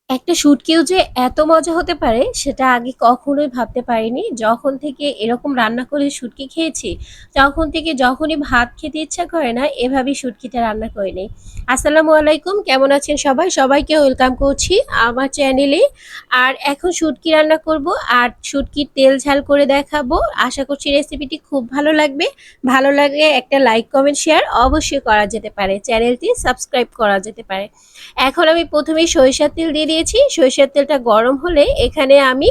একটা শুটকিও যে এত মজা হতে পারে সেটা আগে কখনোই ভাবতে পারিনি। যখন থেকে এরকম রান্না করে শুটকি খেয়েছি, তখন থেকে যখনই ভাত খেতে ইচ্ছা করে না, এভাবেই শুটকিটা রান্না করে নেই। আসসালামু আলাইকুম, কেমন আছেন সবাই? সবাইকে ওয়েলকাম করছি আমার চ্যানেলে। আর এখন শুটকি রান্না করব, আর শুটকির তেল ঝাল করে দেখাবো। আশা করছি রেসিপিটি খুব ভালো লাগবে। ভালো লাগলে একটা লাইক, কমেন্ট, শেয়ার অবশ্যই করা যেতে পারে। চ্যানেলটি সাবস্ক্রাইব করা যেতে পারে। এখন আমি প্রথমেই সরিষার তেল দিয়ে দিয়েছি। সরিষার তেলটা গরম হলে এখানে আমি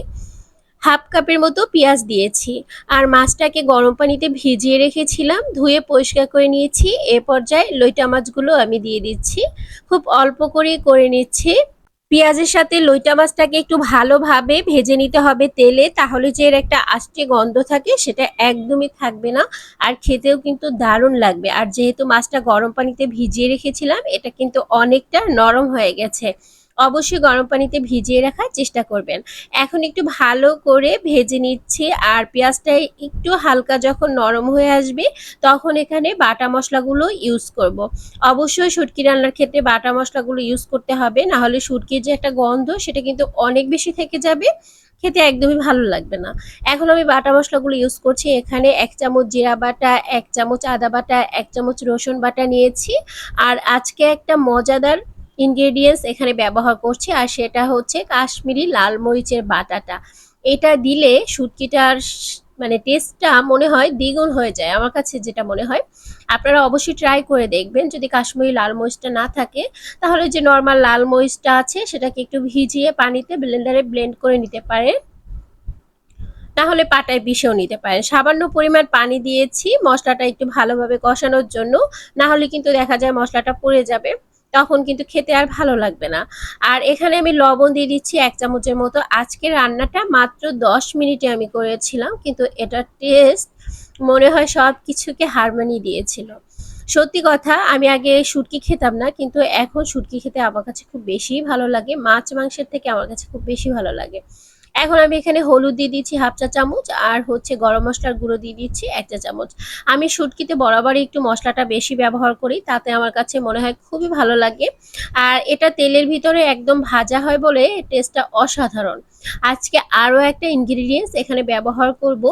হাফ কাপের মতো পেঁয়াজ দিয়েছি। আর মাছটাকে গরম পানিতে ভিজিয়ে রেখেছিলাম, ধুয়ে পরিষ্কার করে নিয়েছি। এ পর্যায়ে লইটা মাছগুলো আমি দিয়ে দিচ্ছি। খুব অল্প করে নিচ্ছি। পেঁয়াজের সাথে লইটা মাছটাকে একটু ভালোভাবে ভেজে নিতে হবে তেলে, তাহলে যে এর একটা আষ্টে গন্ধ থাকে সেটা একদমই থাকবে না। আর খেতেও কিন্তু দারুণ লাগবে। আর যেহেতু মাছটা গরম পানিতে ভিজিয়ে রেখেছিলাম, এটা কিন্তু অনেকটা নরম হয়ে গেছে। অবশ্যই গরম পানিতে ভিজিয়ে রাখার চেষ্টা করবেন। এখন একটু ভালো করে ভেজে নিচ্ছি। আর পেঁয়াজটা একটু হালকা যখন নরম হয়ে আসবে, তখন এখানে বাটা মশলাগুলো ইউজ করব। অবশ্যই শুটকি রান্নার ক্ষেত্রে বাটা মশলাগুলো ইউজ করতে হবে, না হলে শুটকির যে একটা গন্ধ সেটা কিন্তু অনেক বেশি থেকে যাবে, খেতে একদমই ভালো লাগবে না। এখন আমি বাটা মশলাগুলো ইউজ করছি। এখানে 1 চামচ জিরা বাটা, 1 চামচ আদা বাটা, 1 চামচ রসুন বাটা নিয়েছি। আর আজকে একটা মজাদার ইনগ্রেডিয়েন্টস এখানে ব্যবহার করছি, আর সেটা হচ্ছে কাশ্মীরি লাল মরিচের বাটাটা। এটা দিলে শুটকিটার মানে টেস্টটা মনে হয় দ্বিগুণ হয়ে যায়, আমার কাছে যেটা মনে হয়। আপনারা অবশ্যই ট্রাই করে দেখবেন। যদি কাশ্মীরি লাল মরিচটা না থাকে, তাহলে যে নর্মাল লাল মরিচটা আছে সেটাকে একটু ভিজিয়ে পানিতে ব্লেন্ডারে ব্লেন্ড করে নিতে পারেন, তাহলে পাটায় পিষেও নিতে পারেন। সামান্য পরিমাণ পানি দিয়েছি মশলাটা একটু ভালোভাবে কষানোর জন্য, না হলে কিন্তু দেখা যায় মশলাটা পুড়ে যাবে, তখন কিন্তু খেতে আর ভালো লাগবে না। আর এখানে আমি লবণ দিয়ে দিচ্ছি 1 চামচের মতো। আজকে রান্নাটা মাত্র 10 মিনিটে আমি করেছিলাম, কিন্তু এটার টেস্ট মনে হয় সব কিছুকে হার মানিয়ে দিয়েছিল। সত্যি কথা, আমি আগে শুটকি খেতাম না, কিন্তু এখন শুটকি খেতে আমার কাছে খুব বেশিই ভালো লাগে। মাছ মাংসের থেকে আমার কাছে খুব বেশি ভালো লাগে। এখন আমি এখানে হলুদ দিয়ে দিচ্ছি হাফ চা চামচ, আর হচ্ছে গরম মশলার গুঁড়ো দিয়ে দিচ্ছি 1 চা চামচ। আমি শুটকিতে বরাবরই একটু মশলাটা বেশি ব্যবহার করি, তাতে আমার কাছে মনে হয় খুবই ভালো লাগে। আর এটা তেলের ভিতরে একদম ভাজা হয় বলে টেস্টটা অসাধারণ। আজকে আরও একটা ইনগ্রিডিয়েন্টস এখানে ব্যবহার করব,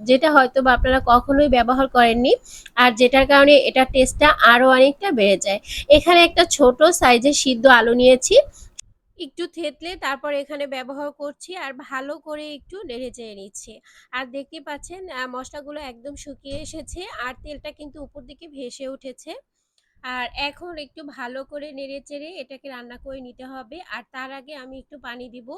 যেটা হয়তো বা আপনারা কখনোই ব্যবহার করেননি, আর যেটার কারণে এটার টেস্টটা আরও অনেকটা বেড়ে যায়। এখানে একটা ছোট সাইজের সিদ্ধ আলু নিয়েছি, একটু থেতলে তারপর এখানে ব্যবহার করছি, আর ভালো করে একটু নেড়ে চেড়ে নিচ্ছি। আর দেখতে পাচ্ছেন মশলাগুলো একদম শুকিয়ে এসেছে, আর তেলটা কিন্তু উপর দিকে ভেসে উঠেছে। আর এখন একটু ভালো করে নেড়ে চেড়ে এটাকে রান্না করে নিতে হবে। আর তার আগে আমি একটু পানি দিব।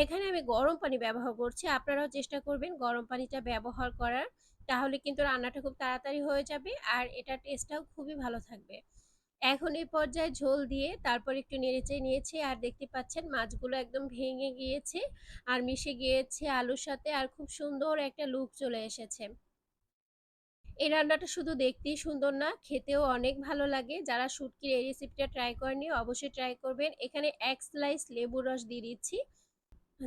এখানে আমি গরম পানি ব্যবহার করছি, আপনারাও চেষ্টা করবেন গরম পানিটা ব্যবহার করার, তাহলে কিন্তু রান্নাটা খুব তাড়াতাড়ি হয়ে যাবে, আর এটা টেস্টটাও খুবই ভালো থাকবে। এখন এই পর্যায়ে ঝোল দিয়ে তারপর একটু নেড়েচেড়ে নিয়েছি, আর দেখতে পাচ্ছেন মাছগুলো একদম ভেঙে গিয়েছে আর মিশে গিয়েছে আলুর সাথে, আর খুব সুন্দর একটা লুক চলে এসেছে। এই রান্নাটা শুধু দেখতেই সুন্দর না, খেতেও অনেক ভালো লাগে। যারা শুটকির এই রেসিপিটা ট্রাই করেনি অবশ্যই ট্রাই করবেন। এখানে 1 স্লাইস লেবুর রস দিয়ে দিচ্ছি,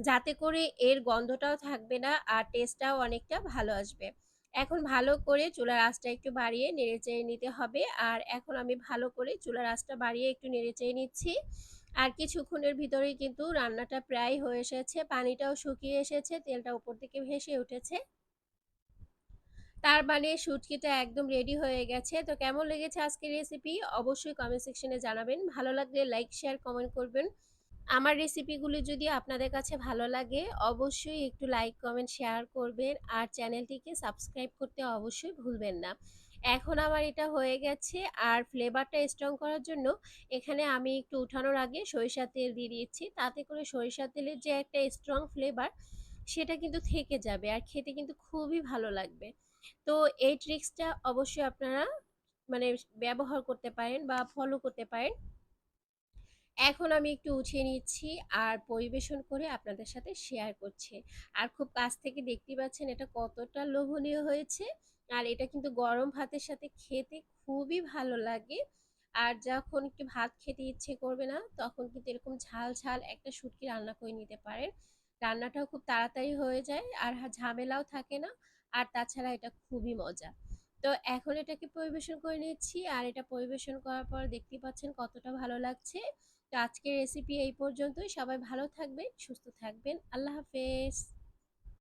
যাতে করে এর গন্ধটাও থাকবে না আর টেস্টটাও অনেকটা ভালো আসবে। এখন ভালো করে চুলার আঁচটা একটু বাড়িয়ে নেড়েচেড়ে নিতে হবে। আর এখন আমি ভালো করে চুলার আঁচটা বাড়িয়ে একটু নেড়েচেড়ে নিচ্ছি। আর কিছুক্ষণের ভিতরেই কিন্তু রান্নাটা প্রায় হয়ে এসেছে, পানিটাও শুকিয়ে এসেছে, তেলটা উপর থেকে ভেসে উঠেছে। তার মানে শুটকিটা একদম রেডি হয়ে গেছে। তো কেমন লেগেছে আজকের রেসিপি অবশ্যই কমেন্ট সেকশনে জানাবেন। ভালো লাগলে লাইক, শেয়ার, কমেন্ট করবেন। আমার রেসিপিগুলি যদি আপনাদের কাছে ভালো লাগে অবশ্যই একটু লাইক, কমেন্ট, শেয়ার করবেন, আর চ্যানেলটিকে সাবস্ক্রাইব করতে অবশ্যই ভুলবেন না। এখন আমার এটা হয়ে গেছে, আর ফ্লেভারটা স্ট্রং করার জন্য এখানে আমি একটু উঠানোর আগে সরিষার তেল দিয়ে দিয়েছি, তাতে করে সরিষার তেলের যে একটা স্ট্রং ফ্লেভার সেটা কিন্তু থেকে যাবে, আর খেতে কিন্তু খুবই ভালো লাগবে। তো এই ট্রিক্সটা অবশ্যই আপনারা মানে ব্যবহার করতে পারেন বা ফলো করতে পারেন। এখন আমি একটু উঠিয়ে নিচ্ছি আর পরিবেশন করে আপনাদের সাথে শেয়ার করছি। আর খুব কাছ থেকে দেখতে পাচ্ছেন এটা কতটা লোভনীয় হয়েছে। আর এটা কিন্তু গরম ভাতের সাথে খেতে খুবই ভালো লাগে। আর যখন একটু ভাত খেতে ইচ্ছে করবে না, তখন কিন্তু এরকম ঝাল ঝাল একটা শুটকি রান্না করে নিতে পারেন। রান্নাটাও খুব তাড়াতাড়ি হয়ে যায় আর ঝামেলাও থাকে না। আর তাছাড়া এটা খুবই মজা। তো এখন এটাকে পরিবেশন করে নিচ্ছি, আর এটা পরিবেশন করার পর দেখতে পাচ্ছেন কতটা ভালো লাগছে। তো আজকের রেসিপি এই পর্যন্তই। সবাই ভালো থাকবেন, সুস্থ থাকবেন। আল্লাহ হাফেজ।